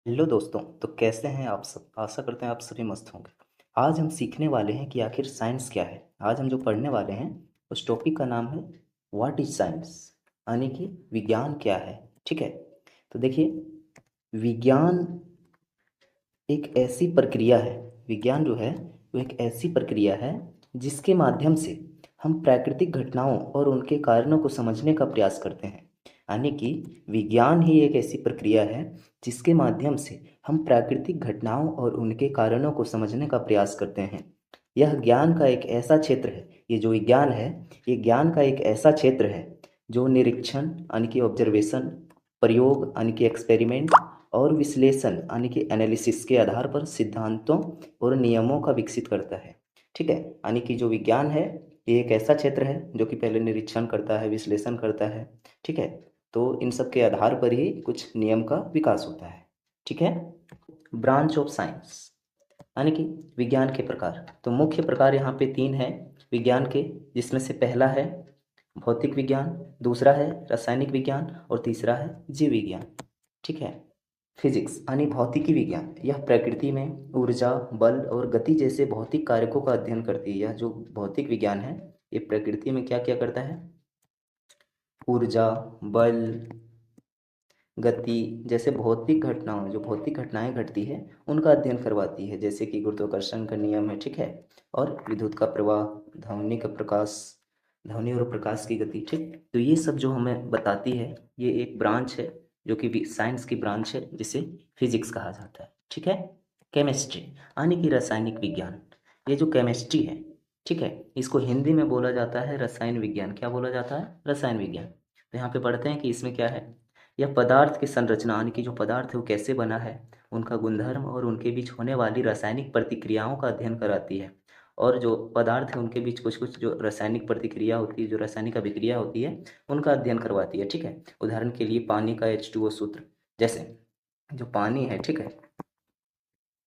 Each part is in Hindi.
हेलो दोस्तों। तो कैसे हैं आप सब? आशा करते हैं आप सभी मस्त होंगे। आज हम सीखने वाले हैं कि आखिर साइंस क्या है। आज हम जो पढ़ने वाले हैं उस टॉपिक का नाम है व्हाट इज साइंस, यानी कि विज्ञान क्या है। ठीक है। तो देखिए, विज्ञान एक ऐसी प्रक्रिया है। विज्ञान जो है वो एक ऐसी प्रक्रिया है जिसके माध्यम से हम प्राकृतिक घटनाओं और उनके कारणों को समझने का प्रयास करते हैं। यानी कि विज्ञान ही एक ऐसी प्रक्रिया है जिसके माध्यम से हम प्राकृतिक घटनाओं और उनके कारणों को समझने का प्रयास करते हैं। यह ज्ञान का एक ऐसा क्षेत्र है, ये जो विज्ञान है, ये ज्ञान का एक ऐसा क्षेत्र है जो निरीक्षण यानी कि ऑब्जर्वेशन, प्रयोग यानी कि एक्सपेरिमेंट और विश्लेषण यानी कि एनालिसिस के आधार पर सिद्धांतों और नियमों का विकसित करता है। ठीक है। यानी कि जो विज्ञान है ये एक ऐसा क्षेत्र है जो कि पहले निरीक्षण करता है, विश्लेषण करता है। ठीक है। तो इन सब के आधार पर ही कुछ नियम का विकास होता है। ठीक है। ब्रांच ऑफ साइंस यानी कि विज्ञान के प्रकार। तो मुख्य प्रकार यहाँ पे तीन हैं विज्ञान के, जिसमें से पहला है भौतिक विज्ञान, दूसरा है रासायनिक विज्ञान और तीसरा है जीव विज्ञान। ठीक है। फिजिक्स यानी भौतिकी विज्ञान, यह प्रकृति में ऊर्जा, बल और गति जैसे भौतिक कारकों का अध्ययन करती है। यह जो भौतिक विज्ञान है ये प्रकृति में क्या क्या करता है, ऊर्जा, बल, गति जैसे भौतिक घटनाओं, जो भौतिक घटनाएं घटती है उनका अध्ययन करवाती है, जैसे कि गुरुत्वाकर्षण का नियम है। ठीक है। और विद्युत का प्रवाह, ध्वनि का प्रकाश, ध्वनि और प्रकाश की गति। ठीक। तो ये सब जो हमें बताती है ये एक ब्रांच है जो कि साइंस की ब्रांच है जिसे फिजिक्स कहा जाता है। ठीक है। केमिस्ट्री यानी कि रासायनिक विज्ञान, ये जो केमिस्ट्री है, ठीक है, इसको हिंदी में बोला जाता है रसायन विज्ञान। क्या बोला जाता है? रसायन विज्ञान। तो यहाँ पे पढ़ते हैं कि इसमें क्या है। यह पदार्थ की संरचना यानी कि जो पदार्थ है वो कैसे बना है, उनका गुणधर्म और उनके बीच होने वाली रासायनिक प्रतिक्रियाओं का अध्ययन कराती है। और जो पदार्थ है उनके बीच कुछ कुछ जो रासायनिक प्रतिक्रिया होती है, जो रासायनिक अभिक्रिया होती है, उनका अध्ययन करवाती है। ठीक है। उदाहरण के लिए पानी का H2O सूत्र, जैसे जो पानी है, ठीक है,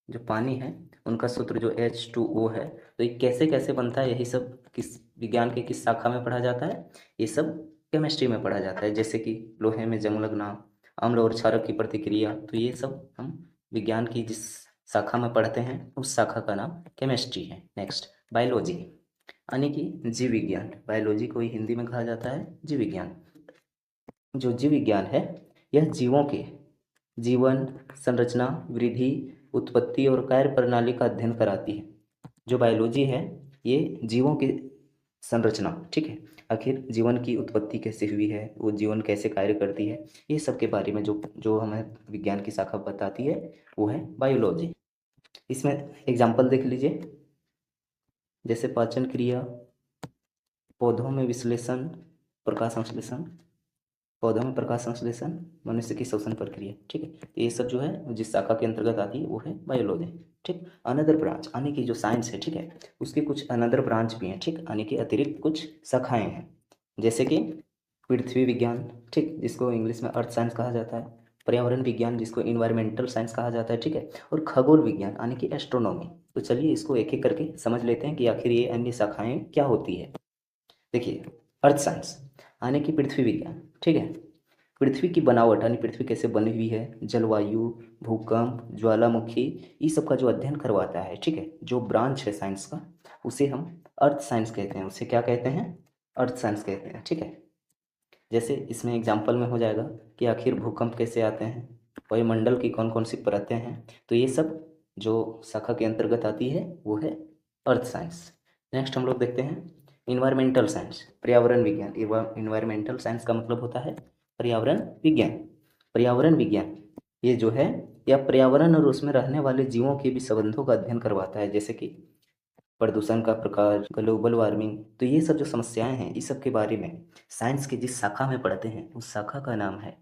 जो पानी है उनका सूत्र जो H2O है, तो ये कैसे कैसे बनता है, यही सब किस विज्ञान के किस शाखा में पढ़ा जाता है? ये सब केमिस्ट्री में पढ़ा जाता है। जैसे कि लोहे में जंग लगना, अम्ल और क्षारक की प्रतिक्रिया, तो ये सब हम विज्ञान की जिस शाखा में पढ़ते हैं उस शाखा का नाम केमिस्ट्री है। नेक्स्ट, बायोलॉजी यानी कि जीव विज्ञान। बायोलॉजी को ही हिंदी में कहा जाता है जीव विज्ञान। जो जीव विज्ञान है यह जीवों के जीवन, संरचना, वृद्धि, उत्पत्ति और कार्य प्रणाली का अध्ययन कराती है। जो बायोलॉजी है ये जीवों की संरचना, ठीक है, आखिर जीवन की उत्पत्ति कैसे हुई है, वो जीवन कैसे कार्य करती है, ये सब के बारे में जो जो हमें विज्ञान की शाखा बताती है वो है बायोलॉजी। इसमें एग्जाम्पल देख लीजिए, जैसे पाचन क्रिया, पौधों में विश्लेषण, प्रकाश संश्लेषण, पौधों में प्रकाश संश्लेषण, मनुष्य की श्वसन प्रक्रिया। ठीक है। तो ये सब जो है जिस शाखा के अंतर्गत आती है वो है बायोलॉजी। ठीक। अनदर ब्रांच यानी कि जो साइंस है, ठीक है, उसके कुछ अनदर ब्रांच भी हैं। ठीक। यानी कि अतिरिक्त कुछ शाखाएं हैं, जैसे कि पृथ्वी विज्ञान, ठीक, जिसको इंग्लिश में अर्थ साइंस कहा जाता है, पर्यावरण विज्ञान जिसको इन्वायरमेंटल साइंस कहा जाता है, ठीक है, और खगोल विज्ञान यानी कि एस्ट्रोनॉमी। तो चलिए इसको एक एक करके समझ लेते हैं कि आखिर ये अन्य शाखाएं क्या होती है। देखिए, अर्थ साइंस यानी कि पृथ्वी विज्ञान, ठीक है, पृथ्वी की बनावट यानी पृथ्वी कैसे बनी हुई है, जलवायु, भूकंप, ज्वालामुखी, ये सब का जो अध्ययन करवाता है। ठीक है। जो ब्रांच है साइंस का उसे हम अर्थ साइंस कहते हैं। उसे क्या कहते हैं? अर्थ साइंस कहते हैं। ठीक है। जैसे इसमें एग्जाम्पल में हो जाएगा कि आखिर भूकंप कैसे आते हैं, वायुमंडल की कौन कौन सी परतें हैं, तो ये सब जो शाखा के अंतर्गत आती है वो है अर्थ साइंस। नेक्स्ट हम लोग देखते हैं इन्वायरमेंटल साइंस, पर्यावरण विज्ञान। इन्वायरमेंटल साइंस का मतलब होता है पर्यावरण विज्ञान। पर्यावरण विज्ञान ये जो है यह पर्यावरण और उसमें रहने वाले जीवों के भी संबंधों का अध्ययन करवाता है, जैसे कि प्रदूषण का प्रकार, ग्लोबल वार्मिंग। तो ये सब जो समस्याएं हैं इस सब के बारे में साइंस की जिस शाखा में पढ़ते हैं उस शाखा का नाम है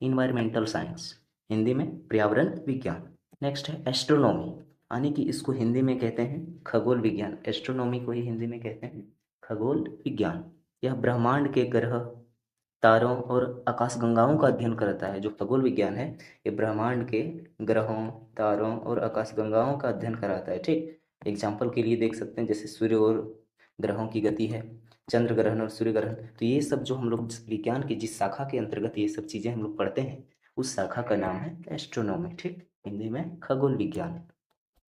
इन्वायरमेंटल साइंस, हिंदी में पर्यावरण विज्ञान। नेक्स्ट है एस्ट्रोनॉमी यानी कि इसको हिंदी में कहते हैं खगोल विज्ञान। एस्ट्रोनॉमी को ही हिंदी में कहते हैं खगोल विज्ञान। यह ब्रह्मांड के ग्रह, तारों और आकाशगंगाओं का अध्ययन करता है। जो खगोल विज्ञान है ये ब्रह्मांड के ग्रहों, तारों और आकाशगंगाओं का अध्ययन कराता है। ठीक। एग्जाम्पल के लिए देख सकते हैं जैसे सूर्य और ग्रहों की गति है, चंद्र ग्रहण और सूर्य ग्रहण। तो ये सब जो हम लोग विज्ञान की जिस शाखा के अंतर्गत ये सब चीज़ें हम लोग पढ़ते हैं उस शाखा का नाम है एस्ट्रोनॉमी। ठीक। हिंदी में खगोल विज्ञान।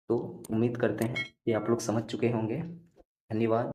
तो उम्मीद करते हैं कि आप लोग समझ चुके होंगे। धन्यवाद।